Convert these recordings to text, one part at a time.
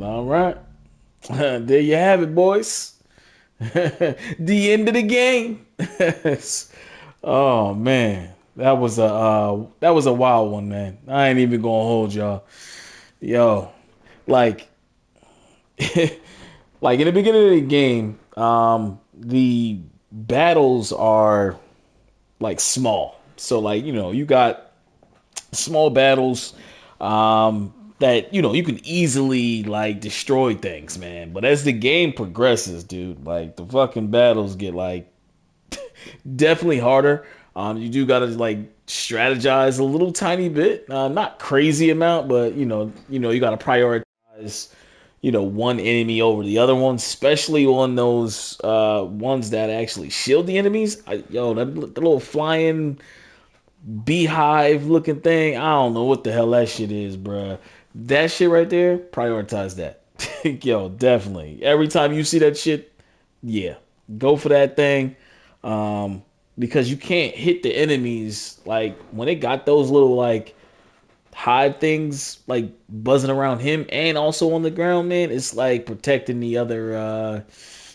All right. There you have it, boys. The end of the game. Oh man, that was a wild one, man. I ain't even gonna hold y'all. Yo, like like in the beginning of the game, the battles are like small. So like you got small battles that you can easily like destroy things, man. But as the game progresses, dude, like the fucking battles get like definitely harder. You do gotta like strategize a little tiny bit, not crazy amount, but you gotta prioritize, one enemy over the other one, especially on those ones that actually shield the enemies. The little flying beehive looking thing, I don't know what the hell that shit is, bruh. That shit right there, prioritize that. Yo, definitely. Every time you see that shit, yeah, go for that thing. Um, because you can't hit the enemies like when they got those little like hive things like buzzing around him and also on the ground, man. It's like protecting the other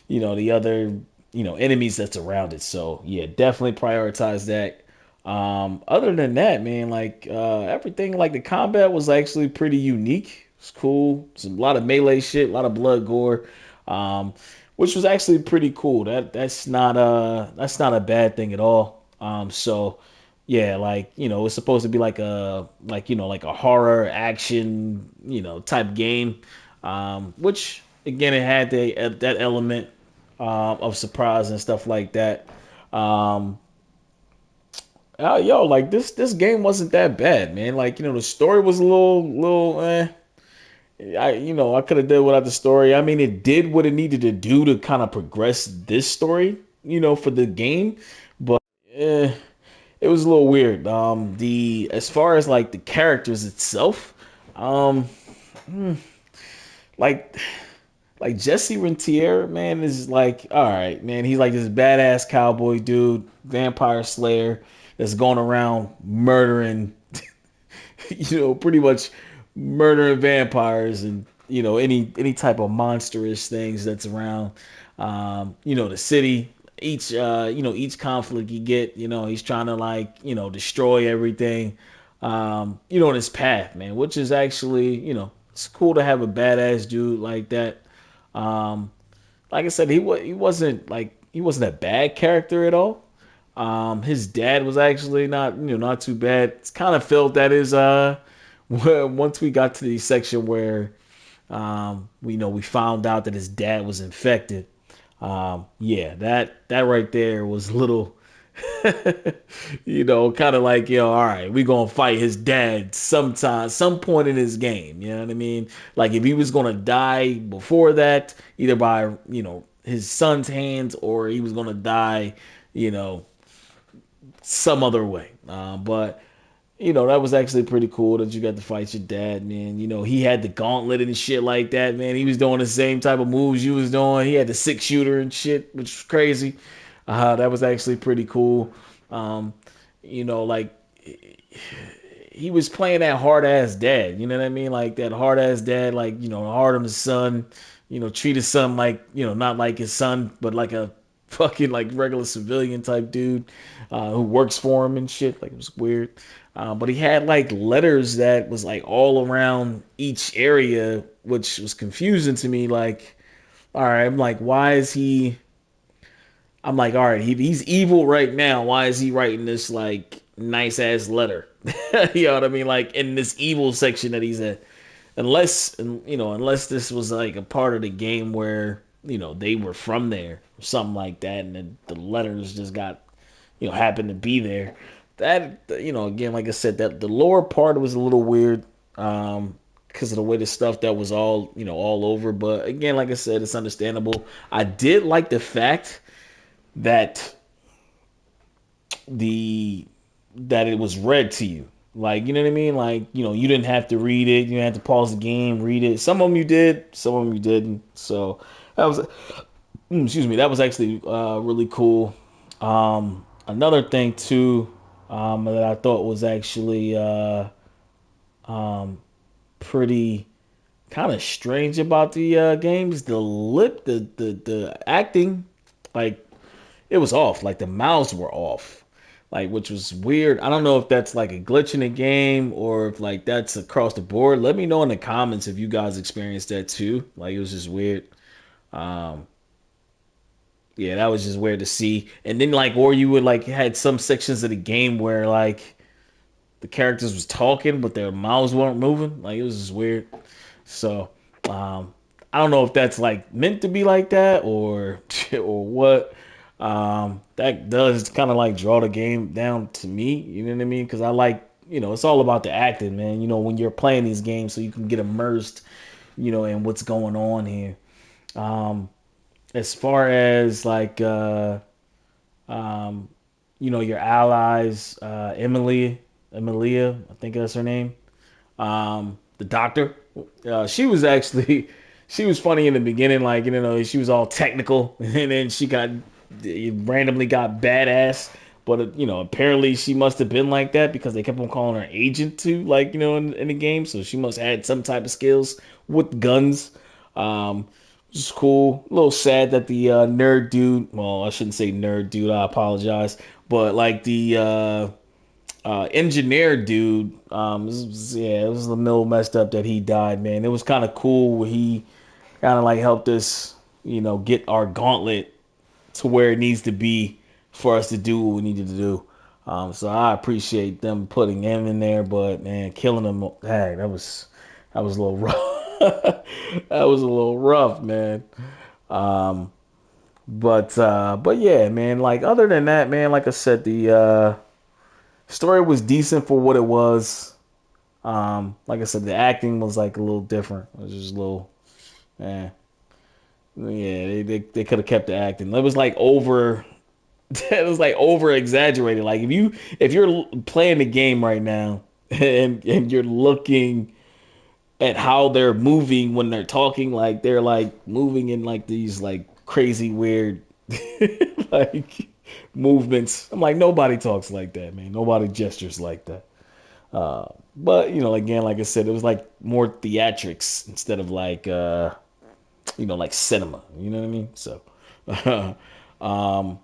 the other enemies that's around it. So yeah, definitely prioritize that. Other than that, man, like everything like the combat was actually pretty unique. It's cool. It's a lot of melee shit, a lot of blood gore. Um, which was actually pretty cool. That's not a bad thing at all. So yeah, like it's supposed to be like like a horror action type game, which again it had that element of surprise and stuff like that. Um, like this game wasn't that bad, man. Like the story was a little I could have did without the story. I mean, it did what it needed to do to kind of progress this story, for the game, but eh, it was a little weird. The as far as like the characters itself, um, hmm, like like Jesse Rentier, man, is like all right, man. He's like this badass cowboy dude, vampire slayer that's going around murdering, pretty much murdering vampires and any type of monstrous things that's around. The city. Each conflict you get, he's trying to like destroy everything, in his path, man. Which is actually, it's cool to have a badass dude like that. Um, like I said, he wasn't a bad character at all. His dad was actually not too bad. It's kind of felt that is once we got to the section where we found out that his dad was infected. Yeah, that right there was a little kind of like, all right, we gonna fight his dad sometime, some point in his game. You know what I mean? Like if he was gonna die before that, either by his son's hands or he was gonna die, you know, some other way. But that was actually pretty cool that you got to fight your dad, man. He had the gauntlet and shit like that, man. He was doing the same type of moves you was doing. He had the six shooter and shit, which was crazy. That was actually pretty cool. Um, like he was playing that hard ass dad. You know what I mean? Like that hard ass dad, like hard on his son. Treat his son like not like his son, but like a fucking like regular civilian type dude who works for him and shit. Like it was weird. But he had like letters that was like all around each area, which was confusing to me. Like, all right, I'm like, why is he? I'm like, all right, he's evil right now. Why is he writing this like nice ass letter? You know what I mean? Like in this evil section that he's in. Unless this was like a part of the game where they were from there or something like that, and then the letters just got happened to be there. That again, like I said, that the lower part was a little weird, because of the way the stuff that was all over. But again, like I said, it's understandable. I did like the fact that the that it was read to you. Like, you know what I mean? Like, you didn't have to read it. You didn't have to pause the game, read it. Some of them you did, some of them you didn't. So that was, excuse me, that was actually really cool. Another thing too, that I thought was actually um, pretty kind of strange about the games. The acting, like it was off. Like the mouths were off, like which was weird. I don't know if that's like a glitch in the game or if like that's across the board. Let me know in the comments if you guys experienced that too. Like it was just weird. Um, yeah, that was just weird to see. And then like, or you would like had some sections of the game where like the characters was talking but their mouths weren't moving. Like it was just weird. So um, I don't know if that's like meant to be like that or or what. That does kind of like draw the game down to me. You know what I mean? Because I like it's all about the acting, man. When you're playing these games, so you can get immersed, in what's going on here. Um, as far as like um, your allies, Emilia, I think that's her name. The doctor. She was actually she was funny in the beginning, like she was all technical, and then she got randomly got badass. But apparently she must have been like that because they kept on calling her agent too, like in the game. So she must have had some type of skills with guns. Which is cool. A little sad that the nerd dude. Well, I shouldn't say nerd dude. I apologize. But like the engineer dude, yeah, it was a little messed up that he died, man. It was kind of cool where he kind of like helped us, get our gauntlet to where it needs to be for us to do what we needed to do. So I appreciate them putting him in there, but man, killing him, hey, that was a little rough. That was a little rough, man. Um, but yeah, man. Like other than that, man, like I said, the story was decent for what it was. Like I said, the acting was like a little different. It was just a little, eh. Yeah, they could have kept the acting. It was like over. It was like over exaggerated. Like if you're playing the game right now and you're looking at how they're moving when they're talking, like they're like moving in like these like crazy weird like movements. I'm like nobody talks like that, man. Nobody gestures like that. But again, like I said, it was like more theatrics instead of like like cinema. You know what I mean? So, um,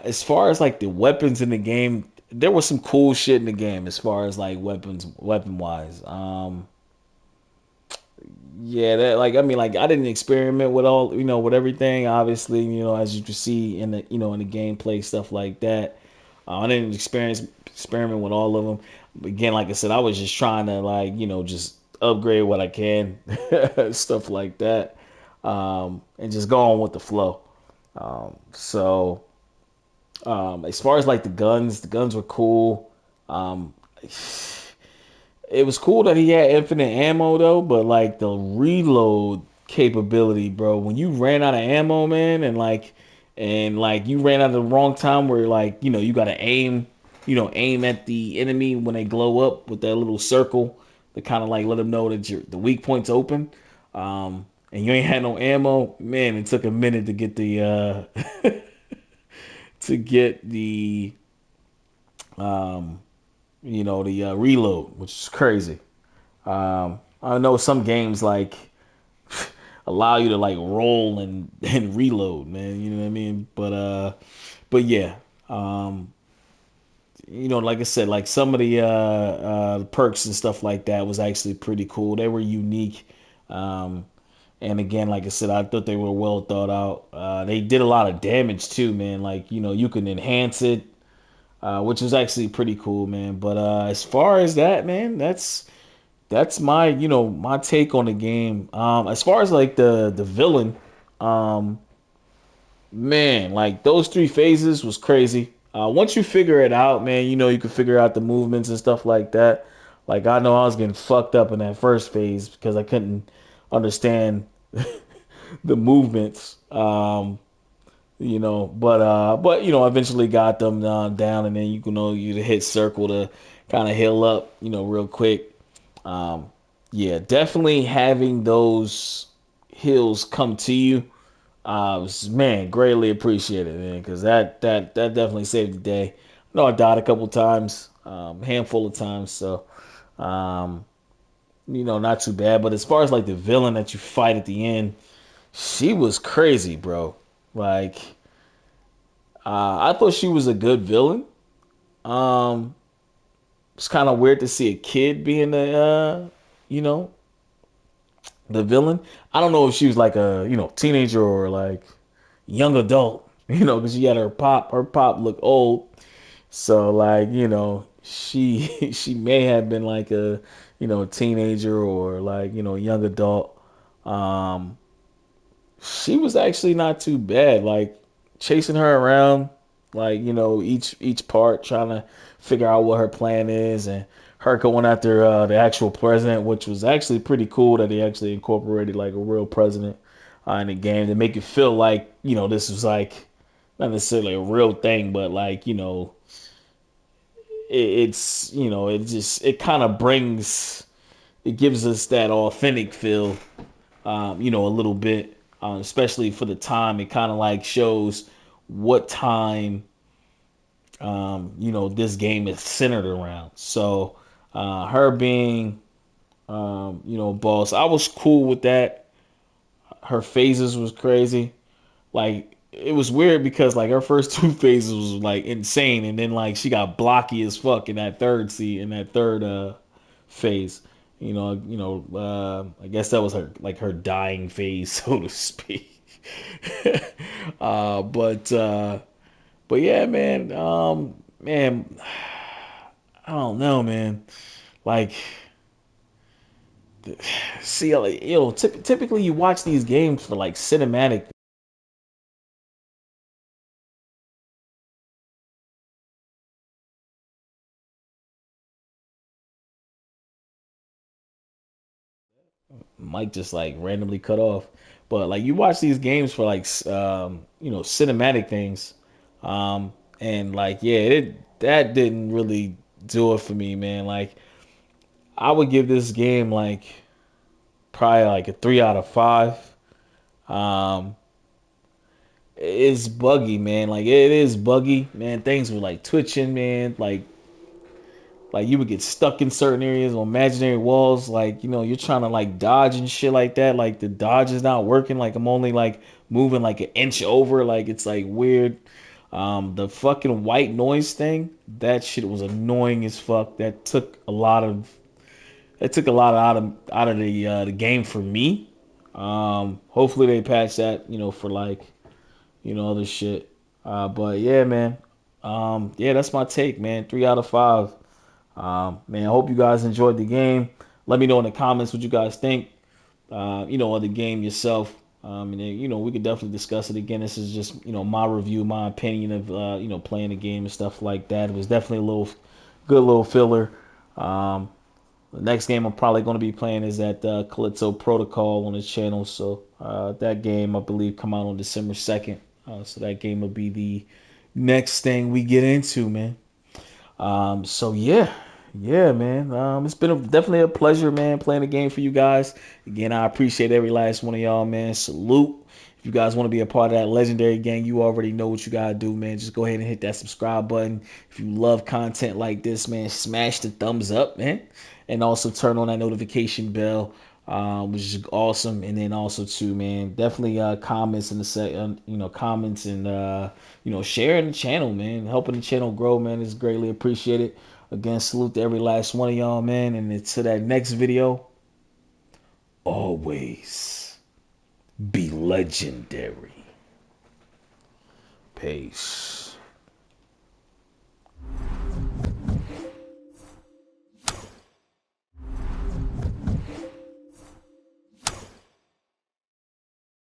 as far as like the weapons in the game, there was some cool shit in the game as far as like weapon wise. Yeah, that like I mean like I didn't experiment with all with everything. Obviously, as you can see in the in the gameplay stuff like that. I didn't experiment with all of them. But again, like I said, I was just trying to like just upgrade what I can, stuff like that, and just go on with the flow. So as far as like the guns were cool. Um, it was cool that he had infinite ammo though, but like the reload capability, bro. When you ran out of ammo, man, and like you ran out at the wrong time where like you gotta aim at the enemy when they glow up with that little circle to kind of like let them know that the weak point's open. And you ain't had no ammo, man. It took a minute to get the to get um the reload, which is crazy. I know some games like allow you to like roll and reload, man. You know what I mean? But yeah, um, like I said, like some of the perks and stuff like that was actually pretty cool. They were unique. Um, and again, like I said, I thought they were well thought out. They did a lot of damage too, man. Like you can enhance it, which was actually pretty cool, man. But as far as that, man, that's my my take on the game. As far as like the villain, um, man, like those three phases was crazy. Once you figure it out, man, you can figure out the movements and stuff like that. Like I know I was getting fucked up in that first phase because I couldn't understand the movements. But eventually got them down, and then you hit circle to kind of heal up, real quick. Um, yeah, definitely having those hills come to you, man, greatly appreciated, man, because that definitely saved the day. I know I died a couple times, handful of times, so um, not too bad. But as far as like the villain that you fight at the end, she was crazy, bro. Like, I thought she was a good villain. Um, it's kind of weird to see a kid being you know, the villain. I don't know if she was like a, teenager or like young adult, because she had her pop. Her pop looked old, so like, she she may have been like a, teenager or like, young adult. Um, she was actually not too bad. Like chasing her around, like each part, trying to figure out what her plan is, and her going after the actual president, which was actually pretty cool that they actually incorporated like a real president in the game to make it feel like this was like not necessarily a real thing, but like it's it kind of brings it gives us that authentic feel, a little bit, especially for the time. It kind of like shows what time, this game is centered around. So, her being, boss, I was cool with that. Her phases was crazy. Like, it was weird because like her first two phases was like insane, and then like she got blocky as fuck in that third phase. I guess that was her like her dying phase, so to speak. uh, but uh, but yeah, man. Man, I don't know, man. Like, see, like, typically you watch these games for like cinematic. Might just like randomly cut off, but like you watch these games for like cinematic things, and like yeah, that didn't really do it for me, man. Like I would give this game like probably like a 3 out of 5. Um, it's buggy, man. Like it is buggy, man. Things were like twitching, man. Like you would get stuck in certain areas on imaginary walls. Like you're trying to like dodge and shit like that. Like the dodge is not working. Like I'm only like moving like an inch over. Like it's like weird. The fucking white noise thing, that shit was annoying as fuck. That took a lot out of the game for me. Hopefully they patch that, for like, other shit. But yeah, man. Yeah, that's my take, man. 3 out of 5. Man, I hope you guys enjoyed the game. Let me know in the comments what you guys think, of the game yourself. And then, we could definitely discuss it again. This is just, my review, my opinion of, playing the game and stuff like that. It was definitely a good little filler. Um, the next game I'm probably going to be playing is that Calypso Protocol on his channel. So that game, I believe, come out on December 2nd. So that game will be the next thing we get into, man. So yeah, man. It's been definitely a pleasure, man, playing the game for you guys. Again, I appreciate every last one of y'all, man. Salute. If you guys want to be a part of that legendary gang, you already know what you gotta do, man. Just go ahead and hit that subscribe button. If you love content like this, man, smash the thumbs up, man, and also turn on that notification bell, which is awesome. And then also too, man, definitely comments in the comments and sharing the channel, man, helping the channel grow, man, is greatly appreciated. Again, salute to every last one of y'all, man, and until that next video, always be legendary. Peace.